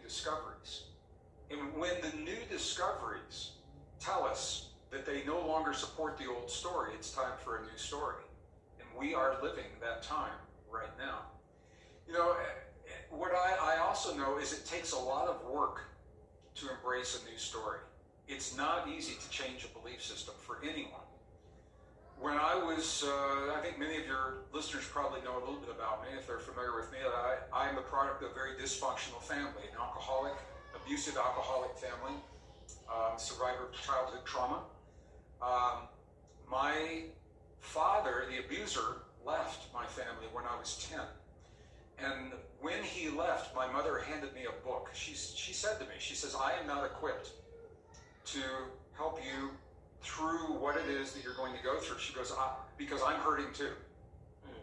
discoveries. And when the new discoveries tell us that they no longer support the old story, it's time for a new story. And we are living that time right now. You know, what I also know is it takes a lot of work to embrace a new story. It's not easy to change a belief system for anyone. When I was, I think many of your listeners probably know a little bit about me, if they're familiar with me. I'm the product of a very dysfunctional family, an alcoholic, abusive alcoholic family, survivor of childhood trauma. My father, the abuser, left my family when I was 10. And when he left, my mother handed me a book. She said to me, she says, I am not equipped to help you through what it is that you're going to go through. She goes, because I'm hurting too.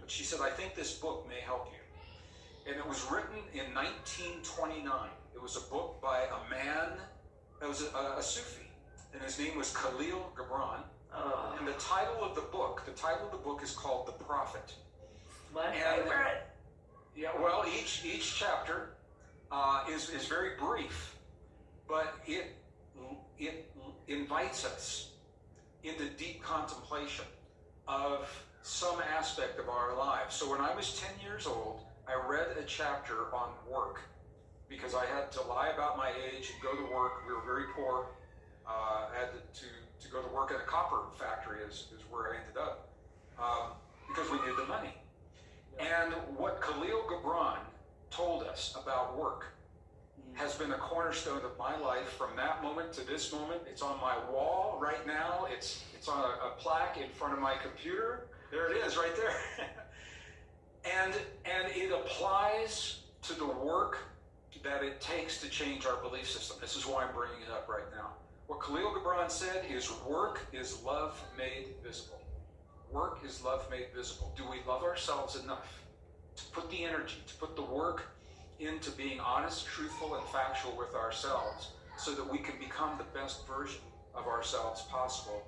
But she said, I think this book may help you. And it was written in 1929. It was a book by a man, it was a Sufi, and his name was Khalil Gibran. And the title of the book is called The Prophet. My favorite. Yeah, well, each chapter is very brief, but it invites us into deep contemplation of some aspect of our lives. So when I was 10 years old, I read a chapter on work because I had to lie about my age and go to work. We were very poor. I had to go to work at a copper factory is where I ended up because we needed the money. And what Khalil Gibran told us about work has been a cornerstone of my life from that moment to this moment. It's on my wall right now. It's on a plaque in front of my computer. There it is right there. and it applies to the work that it takes to change our belief system. This is why I'm bringing it up right now. What Khalil Gibran said is work is love made visible. Work is love made visible. Do we love ourselves enough to put the energy, to put the work into being honest, truthful, and factual with ourselves so that we can become the best version of ourselves possible?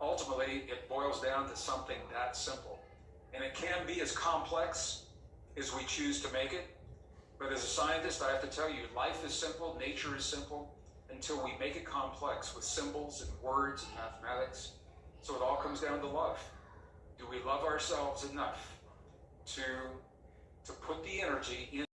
Ultimately, it boils down to something that simple. And it can be as complex as we choose to make it. But as a scientist, I have to tell you, life is simple, nature is simple, until we make it complex with symbols and words and mathematics. So it all comes down to love. Do we love ourselves enough to put the energy in